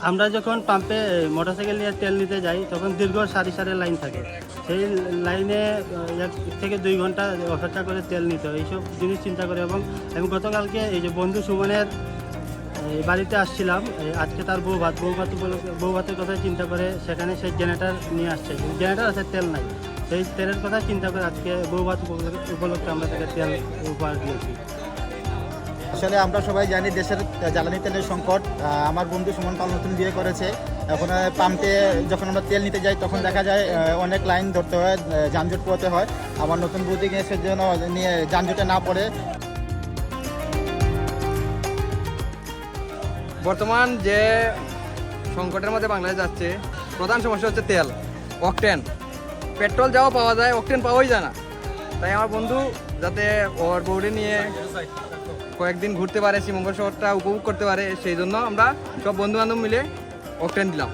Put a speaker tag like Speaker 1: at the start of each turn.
Speaker 1: আমরা যখন পাম্পে মোটরসাইকেল নিয়ে তেল নিতে যাই তখন দীর্ঘ সারি সারি লাইন থাকে। সেই লাইনে 1 থেকে 2 ঘন্টা অপেক্ষা করে তেল নিতে হয়। এইসব জিনিস চিন্তা করে এবং আমি গতকালকে এই যে বন্ধু সুমনের বাড়িতে আসছিলাম, আজকে তার বউ ভাতের কথা চিন্তা করে সেখানে সেই জেনারেটার নিয়ে আসছে। জেনারেটার আছে, তেল নাই। সেই তেলের কথা চিন্তা করে আজকে বউ ভাত উপলক্ষে আমরা তাকে তেল উপহার দিয়েছি।
Speaker 2: আসলে আমরা সবাই জানি দেশের জ্বালানি তেলের সংকট। আমার বন্ধু সুমন পাল নতুন বিয়ে করেছে। এখন পাম্পে যখন আমরা তেল নিতে যাই তখন দেখা যায় অনেক লাইন ধরতে হয়, যানজট পোহাতে হয়। আমার নতুন বৌদি গিয়ে সেজন্য নিয়ে যানজটে না পড়ে।
Speaker 3: বর্তমান যে সংকটের মধ্যে বাংলাদেশ যাচ্ছে, প্রধান সমস্যা হচ্ছে তেল, অকটেন। পেট্রোল যাওয়া পাওয়া যায়, অকটেন পাওয়াই যায় না। তাই আমার বন্ধু যাতে ওর বউরে নিয়ে কয়েকদিন ঘুরতে পারে, শ্রীমঙ্গল শহরটা উপভোগ করতে পারে, সেই জন্য আমরা সব বন্ধু বান্ধব মিলে অকটেন দিলাম।